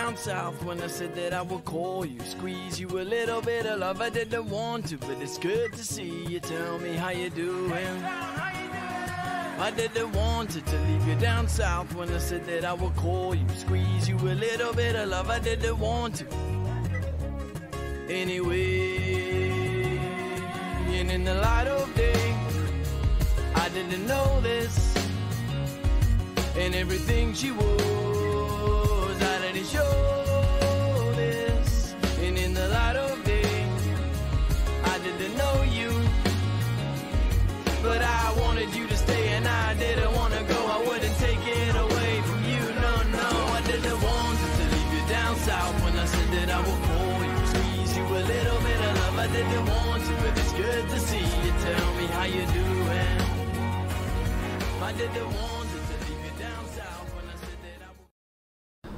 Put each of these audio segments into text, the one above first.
down south when I said that I would call you, squeeze you a little bit of love. I didn't want to, but it's good to see you. Tell me how you doing. I didn't want to leave you down south when I said that I would call you, squeeze you a little bit of love. I didn't want to. Anyway, and in the light of day, I didn't know this, and everything she was, I didn't show this. And in the light of day, I didn't know you, but I wanted you to stay, and I didn't want to go. I wouldn't take it away from you, no, no. I didn't want to leave you down south when I said that I would call you, squeeze you a little bit of love. I didn't want to, but it's good to see you. Tell me how you doing. I didn't want to leave you down south when I said that I would.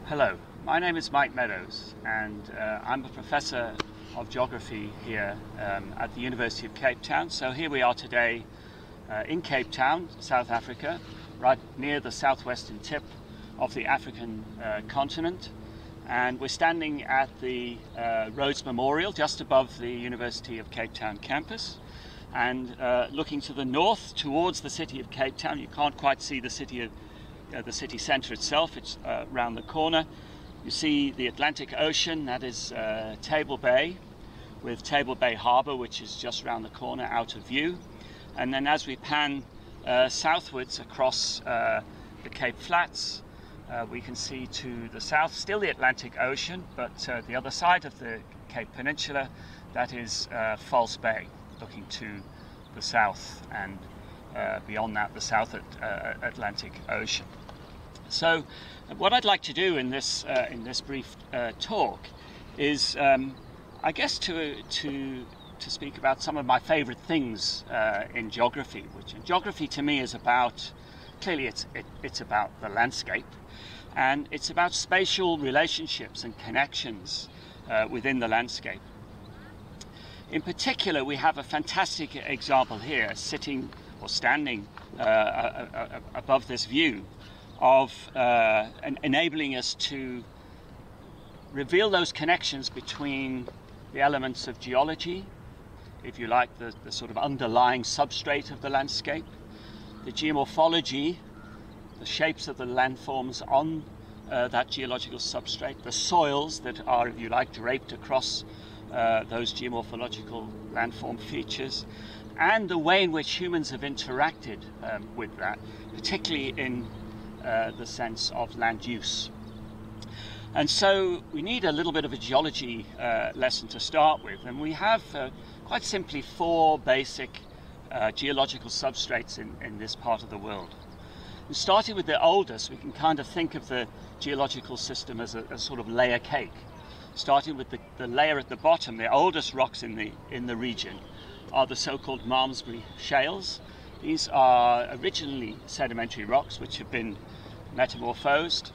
Hello, my name is Mike Meadows, and I'm a professor of geography here at the University of Cape Town. So here we are today in Cape Town, South Africa, right near the southwestern tip of the African continent. And we're standing at the Rhodes Memorial just above the University of Cape Town campus, and looking to the north towards the city of Cape Town. You can't quite see the city centre itself, it's round the corner. You see the Atlantic Ocean, that is Table Bay, with Table Bay Harbour, which is just round the corner out of view. And then as we pan southwards across the Cape Flats, we can see to the south still the Atlantic Ocean, but the other side of the Cape Peninsula, that is False Bay, looking to the south, and beyond that the South Atlantic Ocean. So what I'd like to do in this brief talk is I guess to speak about some of my favorite things in geography, which geography to me is about, clearly it's about the landscape, and it's about spatial relationships and connections within the landscape. In particular, we have a fantastic example here, sitting or standing above this view, of enabling us to reveal those connections between the elements of geology, if you like, the sort of underlying substrate of the landscape, the geomorphology, the shapes of the landforms on that geological substrate, the soils that are, if you like, draped across those geomorphological landform features, and the way in which humans have interacted with that, particularly in the sense of land use. And so we need a little bit of a geology lesson to start with, and we have quite simply four basic geological substrates in this part of the world. And starting with the oldest, we can kind of think of the geological system as a sort of layer cake. Starting with the layer at the bottom, the oldest rocks in the region are the so-called Malmesbury shales. These are originally sedimentary rocks which have been metamorphosed,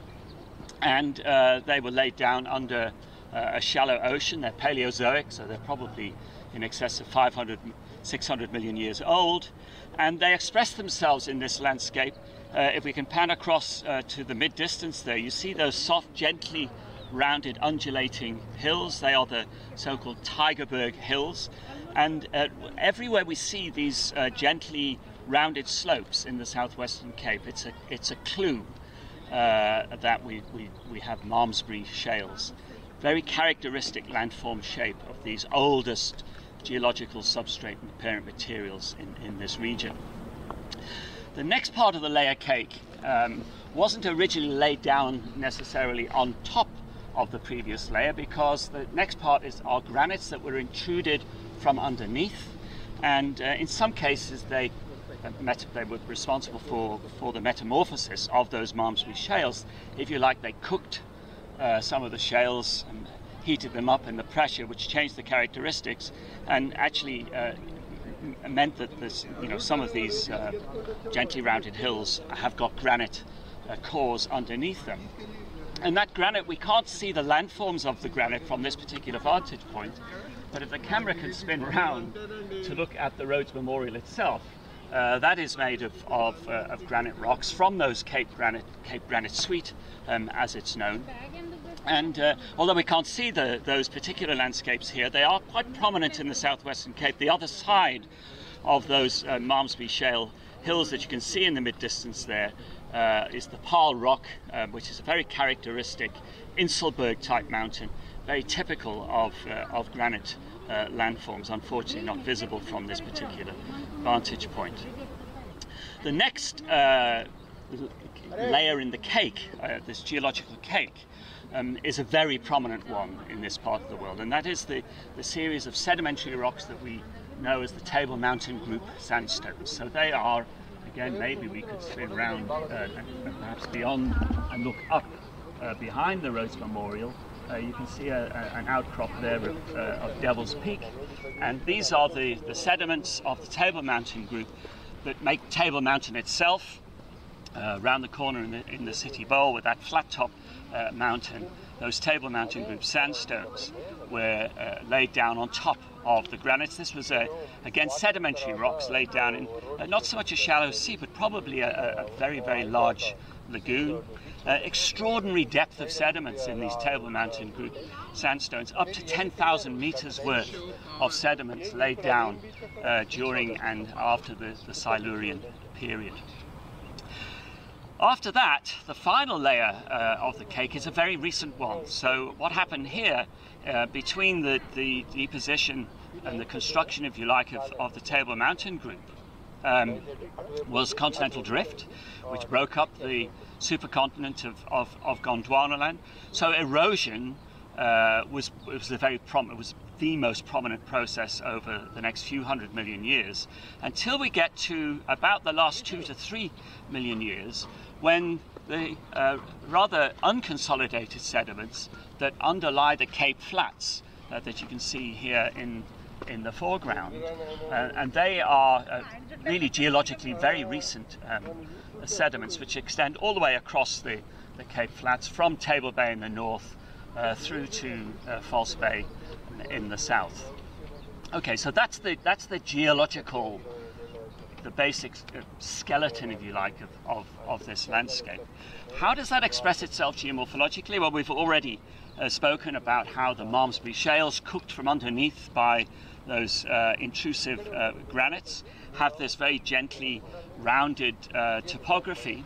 and they were laid down under a shallow ocean. They're Paleozoic, so they're probably in excess of 600 million years old, and they express themselves in this landscape. If we can pan across to the mid-distance there, you see those soft, gently rounded, undulating hills. They are the so-called Tygerberg Hills, and everywhere we see these gently rounded slopes in the southwestern Cape, it's a clue that we have Malmesbury shales. Very characteristic landform shape of these oldest geological substrate and parent materials in this region. The next part of the layer cake wasn't originally laid down necessarily on top of the previous layer, because the next part are granites that were intruded from underneath, and in some cases they were responsible for the metamorphosis of those Malmesbury shales. If you like, they cooked some of the shales and heated them up in the pressure, which changed the characteristics, and actually meant that some of these gently rounded hills have got granite cores underneath them. And that granite, we can't see the landforms of the granite from this particular vantage point, but if the camera can spin round to look at the Rhodes Memorial itself, that is made of granite rocks from those Cape Granite Suite, as it's known. And although we can't see those particular landscapes here, they are quite prominent in the southwestern Cape. The other side of those Malmesbury Shale hills that you can see in the mid-distance there is the Paarl Rock, which is a very characteristic Inselberg type mountain, very typical of granite landforms, unfortunately not visible from this particular vantage point. The next layer in the cake, this geological cake, is a very prominent one in this part of the world, and that is the series of sedimentary rocks that we know as the Table Mountain Group sandstones. So they are, again, maybe we could spin round and perhaps beyond and look up behind the Rhodes Memorial. You can see an outcrop there of Devil's Peak, and these are the sediments of the Table Mountain Group that make Table Mountain itself. Round the corner in the city bowl with that flat top mountain, those Table Mountain Group sandstones were laid down on top of the granites. This was again sedimentary rocks laid down in not so much a shallow sea, but probably a very, very large lagoon. Extraordinary depth of sediments in these Table Mountain Group sandstones, up to 10,000 meters worth of sediments laid down during and after the Silurian period. After that, the final layer of the cake is a very recent one. So what happened here between the deposition and the construction, if you like, of the Table Mountain Group was continental drift, which broke up the supercontinent of Gondwanaland. So erosion was the most prominent process over the next few 100 million years, until we get to about the last 2 to 3 million years, when the rather unconsolidated sediments that underlie the Cape Flats that you can see here in the foreground, and they are really geologically very recent sediments which extend all the way across the Cape Flats from Table Bay in the north through to False Bay in the south. Okay, so that's the geological, the basic skeleton, if you like, of this landscape. How does that express itself geomorphologically? Well, we've already spoken about how the Malmesbury shales, cooked from underneath by those intrusive granites, have this very gently rounded topography.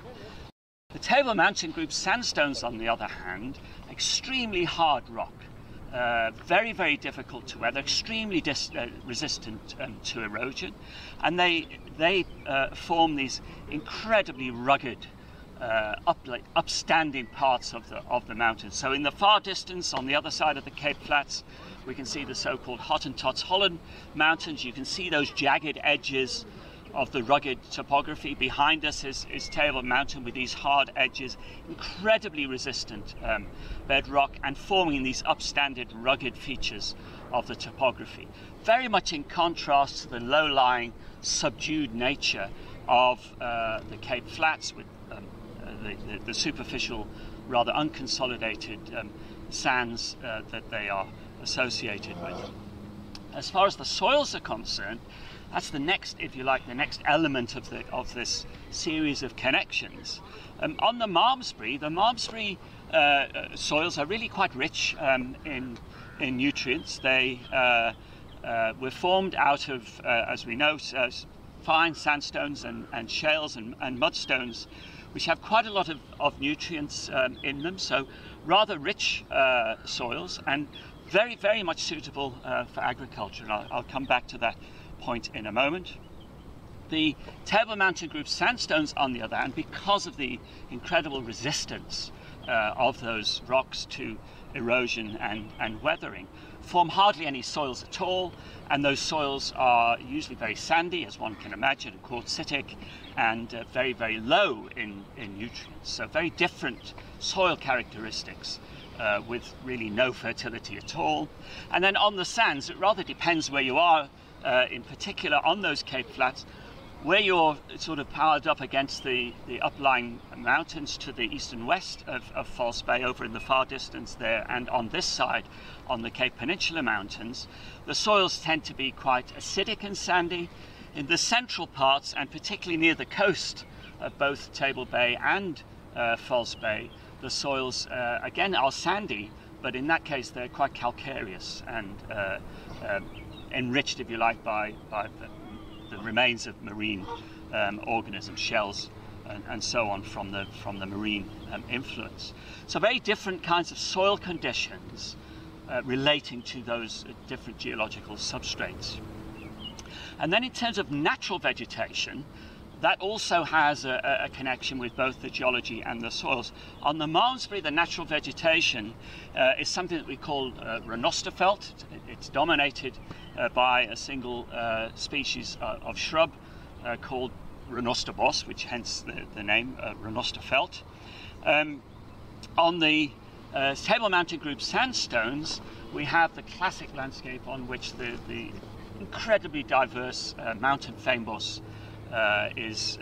The Table Mountain Group sandstones, on the other hand, extremely hard rock. Very, very difficult to weather, extremely resistant to erosion, and they form these incredibly rugged, upstanding parts of the mountains. So in the far distance, on the other side of the Cape Flats, we can see the so-called Hottentots Holland Mountains. You can see those jagged edges of the rugged topography. Behind us is Table Mountain with these hard edges, incredibly resistant bedrock, and forming these upstanding rugged features of the topography. Very much in contrast to the low-lying, subdued nature of the Cape Flats, with the superficial, rather unconsolidated sands that they are associated with. As far as the soils are concerned, that's the next, if you like, the next element of this series of connections. On the Malmesbury soils are really quite rich in nutrients. They were formed out of, as we know, fine sandstones and shales and mudstones, which have quite a lot of nutrients in them. So rather rich soils, and very, very much suitable for agriculture. And I'll come back to that point in a moment. The Table Mountain Group sandstones, on the other hand, because of the incredible resistance of those rocks to erosion and weathering, form hardly any soils at all, and those soils are usually very sandy, as one can imagine, quartzitic, and very, very low in nutrients. So very different soil characteristics with really no fertility at all. And then on the sands, it rather depends where you are, in particular on those Cape Flats, where you're sort of powered up against the uplying mountains to the east and west of False Bay, over in the far distance there, and on this side, on the Cape Peninsula Mountains, the soils tend to be quite acidic and sandy. In the central parts, and particularly near the coast of both Table Bay and False Bay, the soils again are sandy, but in that case they're quite calcareous and enriched, if you like, by the remains of marine organisms, shells, and so on from the marine influence. So very different kinds of soil conditions relating to those different geological substrates. And then in terms of natural vegetation, that also has a connection with both the geology and the soils. On the Malmesbury, the natural vegetation is something that we call renosterfelt. It's dominated by a single species of shrub called renosterbos, which hence the name renosterfelt. On the Table Mountain Group sandstones, we have the classic landscape on which the incredibly diverse mountain fynbos is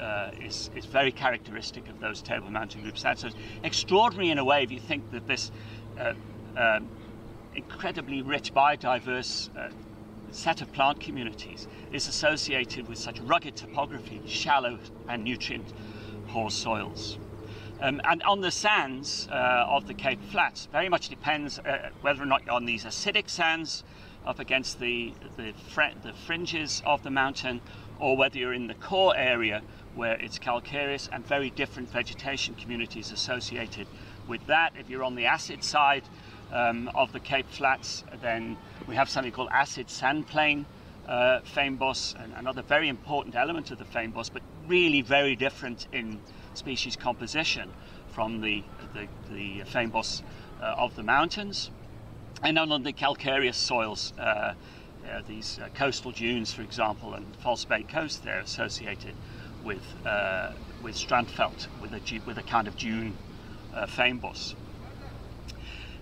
very characteristic of those Table Mountain Group sandstones. Extraordinary in a way if you think that this incredibly rich, biodiverse set of plant communities is associated with such rugged topography, shallow and nutrient-poor soils. And on the sands of the Cape Flats, very much depends whether or not you're on these acidic sands up against the fringes of the mountain, or whether you're in the core area where it's calcareous, and very different vegetation communities associated with that. If you're on the acid side of the Cape Flats, then we have something called acid sandplain fynbos, another very important element of the fynbos, but really very different in species composition from the fynbos of the mountains. And on the calcareous soils, these coastal dunes, for example, and False Bay Coast, they're associated with strandfelt, with a kind of dune fynbos.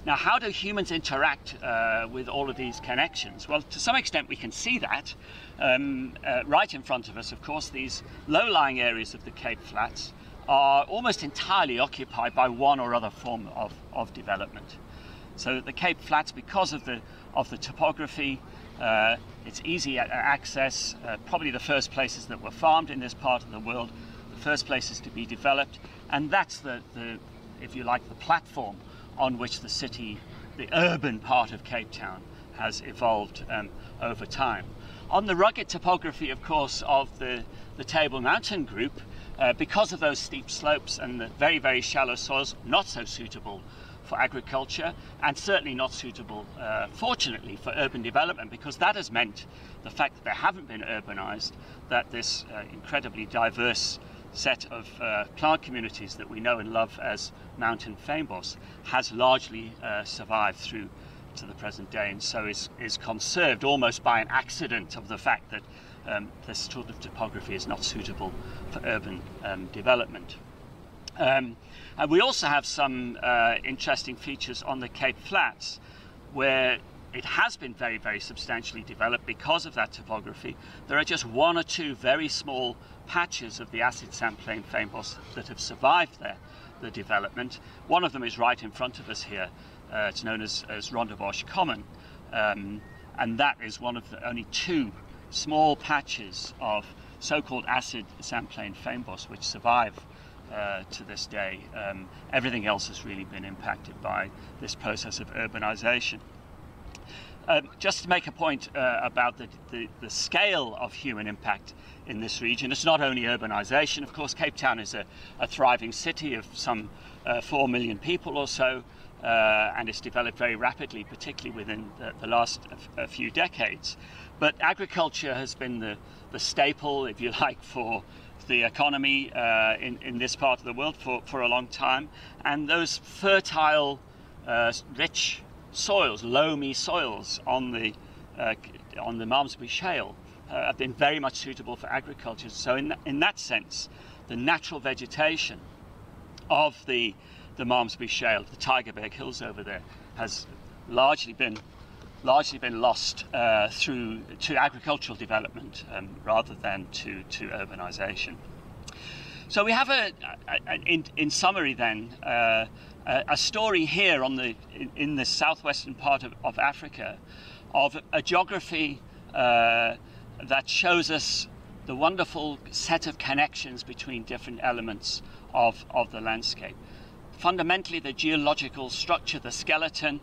Now, how do humans interact with all of these connections? Well, to some extent we can see that. Right in front of us, of course, these low-lying areas of the Cape Flats are almost entirely occupied by one or other form of development. So the Cape Flats, because of the topography, it's easy access, probably the first places that were farmed in this part of the world, the first places to be developed, and that's the if you like, the platform on which the urban part of Cape Town has evolved over time. On the rugged topography, of course, of the Table Mountain Group, because of those steep slopes and the very, very shallow soils, not so suitable for agriculture, and certainly not suitable, fortunately, for urban development, because that has meant the fact that they haven't been urbanized, that this incredibly diverse set of plant communities that we know and love as mountain fynbos has largely survived through to the present day, and so is conserved almost by an accident of the fact that this sort of topography is not suitable for urban development. And we also have some interesting features on the Cape Flats where it has been very, very substantially developed because of that topography. There are just one or two very small patches of the acid sandplain fynbos that have survived the development. One of them is right in front of us here. It's known as Rondebosch Common, and that is one of the only two small patches of so-called acid sandplain fynbos which survive to this day. Everything else has really been impacted by this process of urbanization. Just to make a point about the scale of human impact in this region, it's not only urbanization. Of course, Cape Town is a thriving city of some 4 million people or so, and it's developed very rapidly, particularly within the last few decades. But agriculture has been the staple, if you like, for the economy in this part of the world for a long time. And those fertile, rich soils, loamy soils on the Malmesbury Shale have been very much suitable for agriculture. So in that sense, the natural vegetation of the Malmesbury Shale, the Tygerberg Hills over there, has largely been lost to agricultural development rather than to urbanization. So we have in summary then, a story here in the southwestern part of Africa of a geography that shows us the wonderful set of connections between different elements of the landscape. fundamentally the geological structure, the skeleton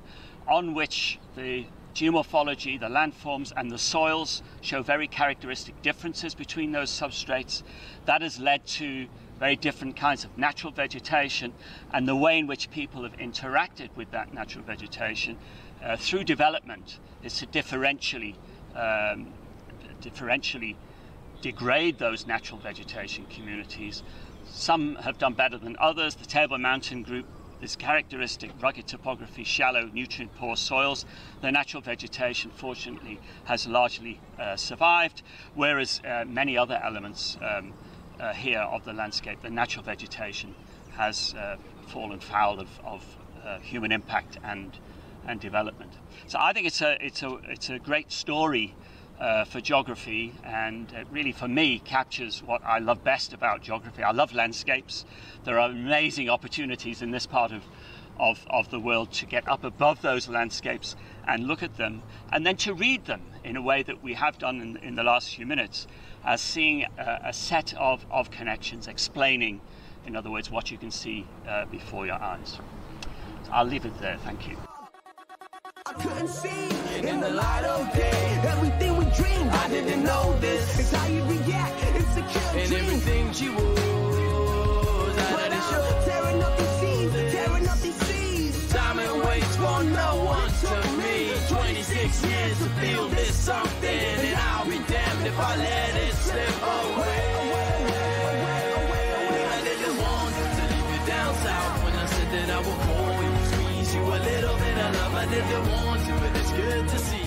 on which the geomorphology, the landforms and the soils show very characteristic differences between those substrates. That has led to very different kinds of natural vegetation, and the way in which people have interacted with that natural vegetation through development is to differentially degrade those natural vegetation communities. Some have done better than others. The Table Mountain group, this characteristic rugged topography, shallow, nutrient-poor soils, the natural vegetation fortunately has largely survived, whereas many other elements here of the landscape, the natural vegetation has fallen foul of human impact and development. So I think it's a great story for geography, and it really for me captures what I love best about geography. I love landscapes. There are amazing opportunities in this part of the world to get up above those landscapes and look at them, and then to read them in a way that we have done in the last few minutes, as seeing a set of connections, explaining, in other words, what you can see before your eyes. So I'll leave it there. Thank you. I couldn't see in the light of day everything we dreamed. I didn't know this. It's how you react. It's a kill and everything she was. But I'm tearing up these seas, tearing up these seas. Time and waste for no one to me. 26 years to feel this something, and I'll be damned if I let it slip away. I didn't want to leave you down south when I said that I would call you, squeeze you a little bit of love. I didn't want to, but it's good to see